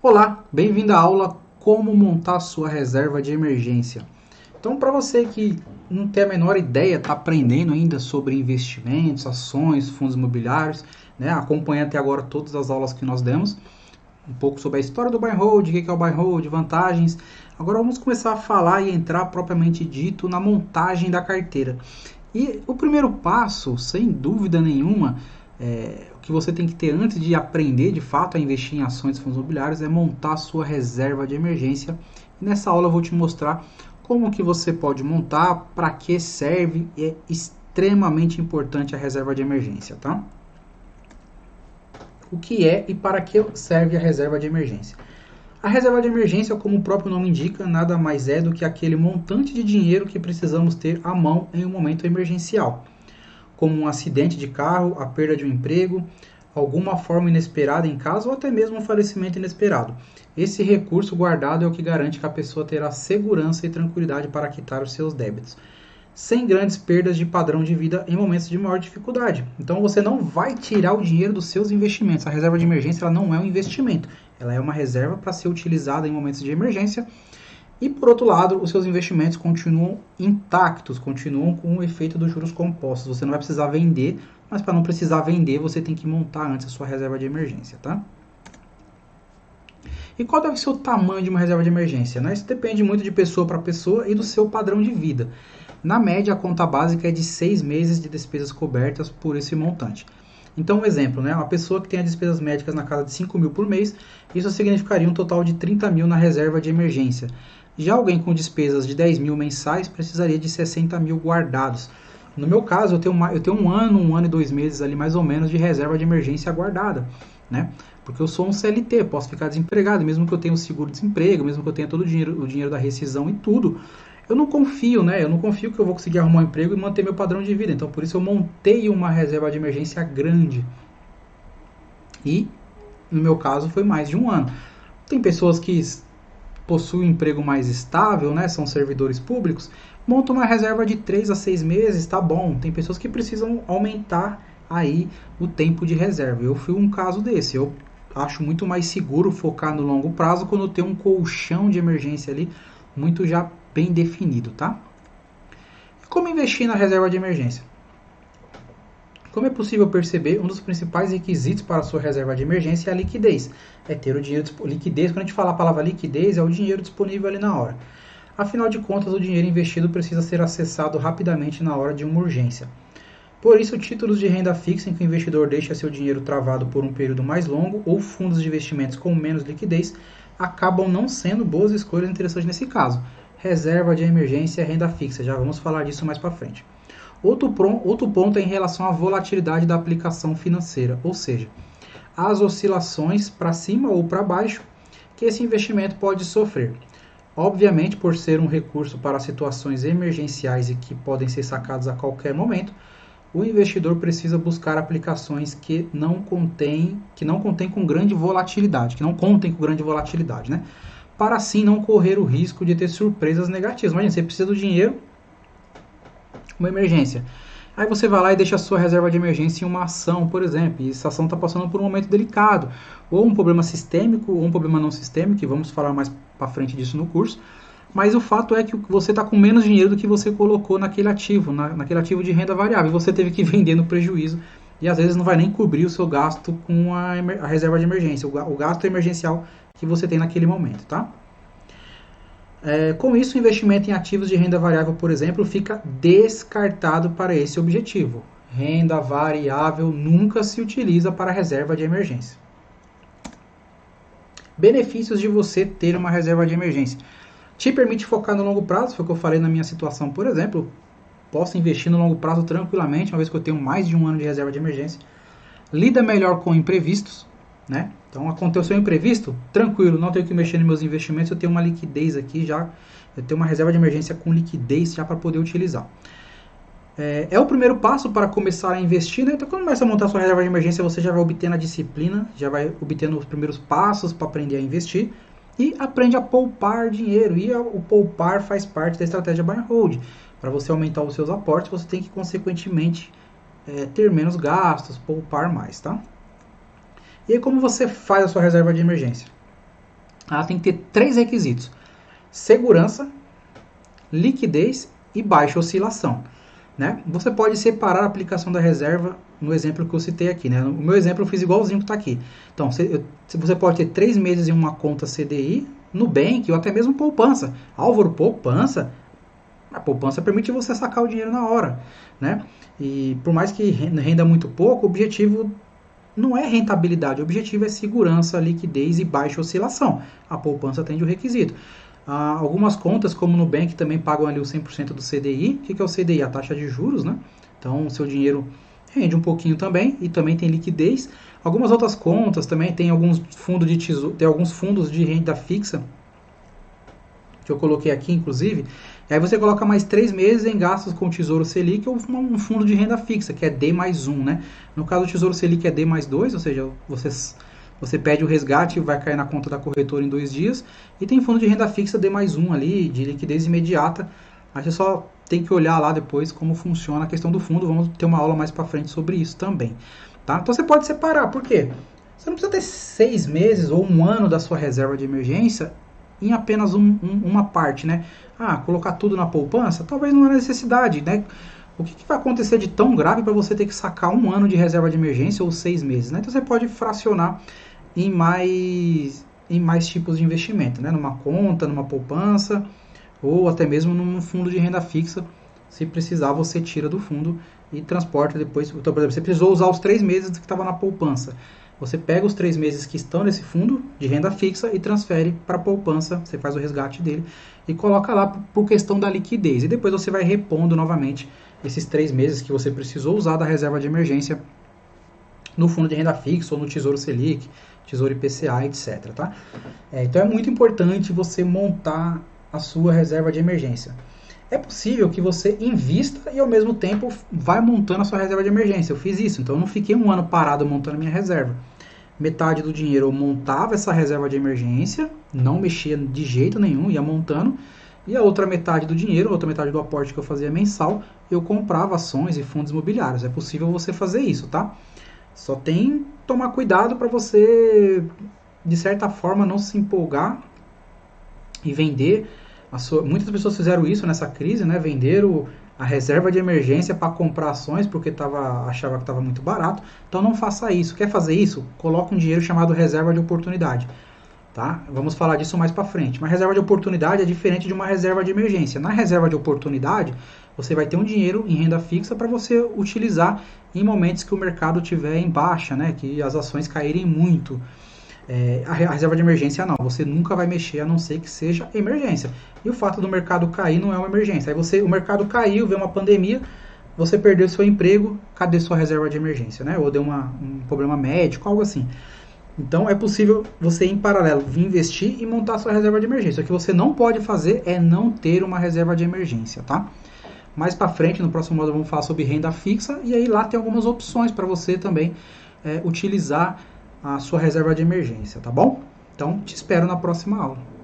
Olá, bem-vindo à aula Como montar sua reserva de emergência. Então, para você que não tem a menor ideia, está aprendendo ainda sobre investimentos, ações, fundos imobiliários, né? Acompanha até agora todas as aulas que nós demos, um pouco sobre a história do buy and hold, o que é o buy and hold, vantagens. Agora vamos começar a falar e entrar propriamente dito na montagem da carteira. E o primeiro passo, sem dúvida nenhuma, o que você tem que ter antes de aprender de fato a investir em ações e fundos imobiliários é montar a sua reserva de emergência. E nessa aula eu vou te mostrar como que você pode montar, para que serve, e é extremamente importante a reserva de emergência, tá? O que é e para que serve a reserva de emergência? A reserva de emergência, como o próprio nome indica, nada mais é do que aquele montante de dinheiro que precisamos ter à mão em um momento emergencial, como um acidente de carro, a perda de um emprego, alguma forma inesperada em casa ou até mesmo um falecimento inesperado. Esse recurso guardado é o que garante que a pessoa terá segurança e tranquilidade para quitar os seus débitos, sem grandes perdas de padrão de vida em momentos de maior dificuldade. Então você não vai tirar o dinheiro dos seus investimentos. A reserva de emergência ela não é um investimento, ela é uma reserva para ser utilizada em momentos de emergência. E por outro lado, os seus investimentos continuam intactos, continuam com o efeito dos juros compostos. Você não vai precisar vender, mas para não precisar vender, você tem que montar antes a sua reserva de emergência, tá? E qual deve ser o tamanho de uma reserva de emergência? Né? Isso depende muito de pessoa para pessoa e do seu padrão de vida. Na média, a conta básica é de 6 meses de despesas cobertas por esse montante. Então, um exemplo, né? Uma pessoa que tem as despesas médicas na casa de 5 mil por mês, isso significaria um total de 30 mil na reserva de emergência. Já alguém com despesas de 10 mil mensais precisaria de 60 mil guardados. No meu caso, eu tenho um ano e 2 meses ali mais ou menos de reserva de emergência guardada, né? Porque eu sou um CLT, posso ficar desempregado, mesmo que eu tenha o seguro-desemprego, mesmo que eu tenha todo o dinheiro da rescisão e tudo. Eu não confio, né? Eu não confio que eu vou conseguir arrumar um emprego e manter meu padrão de vida. Então, por isso eu montei uma reserva de emergência grande. E, no meu caso, foi mais de um ano. Tem pessoas que possuem um emprego mais estável, né? São servidores públicos, montam uma reserva de 3 a 6 meses, tá bom. Tem pessoas que precisam aumentar aí o tempo de reserva. Eu fui um caso desse. Eu acho muito mais seguro focar no longo prazo quando eu tenho um colchão de emergência ali muito já bem definido, tá? E como investir na reserva de emergência? Como é possível perceber, um dos principais requisitos para a sua reserva de emergência é a liquidez. É ter o dinheiro liquidez. Quando a gente fala a palavra liquidez, é o dinheiro disponível ali na hora. Afinal de contas, o dinheiro investido precisa ser acessado rapidamente na hora de uma urgência. Por isso, títulos de renda fixa em que o investidor deixa seu dinheiro travado por um período mais longo ou fundos de investimentos com menos liquidez acabam não sendo boas escolhas interessantes nesse caso. Reserva de emergência e renda fixa, já vamos falar disso mais para frente. Outro ponto é em relação à volatilidade da aplicação financeira, ou seja, as oscilações para cima ou para baixo que esse investimento pode sofrer. Obviamente, por ser um recurso para situações emergenciais e que podem ser sacados a qualquer momento, o investidor precisa buscar aplicações que não contêm com grande volatilidade, né? Para assim não correr o risco de ter surpresas negativas. Imagina, você precisa do dinheiro, uma emergência. Aí você vai lá e deixa a sua reserva de emergência em uma ação, por exemplo, e essa ação está passando por um momento delicado, ou um problema sistêmico, ou um problema não sistêmico, e vamos falar mais para frente disso no curso. Mas o fato é que você está com menos dinheiro do que você colocou naquele ativo, naquele ativo de renda variável, e você teve que vender no prejuízo, e às vezes não vai nem cobrir o seu gasto com a reserva de emergência, o gasto emergencial que você tem naquele momento, tá? Com isso, o investimento em ativos de renda variável, por exemplo, fica descartado para esse objetivo. Renda variável nunca se utiliza para reserva de emergência. Benefícios de você ter uma reserva de emergência. Te permite focar no longo prazo, foi o que eu falei na minha situação, por exemplo. Posso investir no longo prazo tranquilamente, uma vez que eu tenho mais de um ano de reserva de emergência. Lida melhor com imprevistos, né? Então, aconteceu um imprevisto, tranquilo, não tenho que mexer nos meus investimentos, eu tenho uma liquidez aqui já, eu tenho uma reserva de emergência com liquidez já para poder utilizar. É o primeiro passo para começar a investir, né? Então, quando começa a montar a sua reserva de emergência, você já vai obtendo a disciplina, já vai obtendo os primeiros passos para aprender a investir e aprende a poupar dinheiro. E o poupar faz parte da estratégia buy and hold. Para você aumentar os seus aportes, você tem que, consequentemente, ter menos gastos, poupar mais, tá? E aí, como você faz a sua reserva de emergência? ela tem que ter 3 requisitos: segurança, liquidez e baixa oscilação. Né? Você pode separar a aplicação da reserva no exemplo que eu citei aqui. Né? No meu exemplo eu fiz igualzinho que está aqui. Então, você pode ter 3 meses em uma conta CDI, Nubank ou até mesmo poupança. Álvaro, poupança? A poupança permite você sacar o dinheiro na hora. Né? E por mais que renda muito pouco, o objetivo não é rentabilidade, o objetivo é segurança, liquidez e baixa oscilação. A poupança atende o requisito. Algumas contas, como no Nubank, também pagam ali o 100% do CDI. O que é o CDI? A taxa de juros, né? Então, o seu dinheiro rende um pouquinho também e também tem liquidez. Algumas outras contas também tem alguns fundos de tesouro, tem alguns fundos de renda fixa que eu coloquei aqui, inclusive. E aí você coloca mais 3 meses em gastos com o Tesouro Selic ou um fundo de renda fixa, que é D+1, né? No caso, o Tesouro Selic é D+2, ou seja, você pede o resgate e vai cair na conta da corretora em 2 dias. E tem fundo de renda fixa D+1 ali, de liquidez imediata. Aí você só tem que olhar lá depois como funciona a questão do fundo. Vamos ter uma aula mais para frente sobre isso também. Tá? Então você pode separar. Por quê? Você não precisa ter 6 meses ou 1 ano da sua reserva de emergência em apenas uma parte, né? Colocar tudo na poupança? Talvez não é necessidade, né? O que vai acontecer de tão grave para você ter que sacar 1 ano de reserva de emergência ou 6 meses, né? Então você pode fracionar em mais tipos de investimento, né? Numa conta, numa poupança ou até mesmo num fundo de renda fixa. Se precisar, você tira do fundo e transporta depois. Então, por exemplo, você precisou usar os 3 meses que estava na poupança. Você pega os 3 meses que estão nesse fundo de renda fixa e transfere para a poupança, você faz o resgate dele e coloca lá por questão da liquidez. E depois você vai repondo novamente esses 3 meses que você precisou usar da reserva de emergência no fundo de renda fixa ou no Tesouro Selic, Tesouro IPCA, etc. Tá? Então é muito importante você montar a sua reserva de emergência. É possível que você invista e ao mesmo tempo vai montando a sua reserva de emergência. Eu fiz isso, então eu não fiquei 1 ano parado montando a minha reserva. Metade do dinheiro eu montava essa reserva de emergência, não mexia de jeito nenhum, ia montando. E a outra metade do dinheiro, a outra metade do aporte que eu fazia mensal, eu comprava ações e fundos imobiliários. É possível você fazer isso, tá? Só tem que tomar cuidado para você, de certa forma, não se empolgar e vender. Muitas pessoas fizeram isso nessa crise, né? Venderam a reserva de emergência para comprar ações porque achava que estava muito barato. Então não faça isso. Quer fazer isso? Coloque um dinheiro chamado reserva de oportunidade. Tá? Vamos falar disso mais para frente. Uma reserva de oportunidade é diferente de uma reserva de emergência. Na reserva de oportunidade, você vai ter um dinheiro em renda fixa para você utilizar em momentos que o mercado estiver em baixa, né? Que as ações caírem muito. A reserva de emergência não, você nunca vai mexer a não ser que seja emergência. E o fato do mercado cair não é uma emergência. Aí o mercado caiu, veio uma pandemia, você perdeu seu emprego, cadê sua reserva de emergência, né? Ou deu um problema médico, algo assim. Então é possível você em paralelo vir investir e montar sua reserva de emergência. O que você não pode fazer é não ter uma reserva de emergência, tá? Mais para frente, no próximo módulo, vamos falar sobre renda fixa e aí lá tem algumas opções para você também utilizar a sua reserva de emergência, tá bom? Então te espero na próxima aula.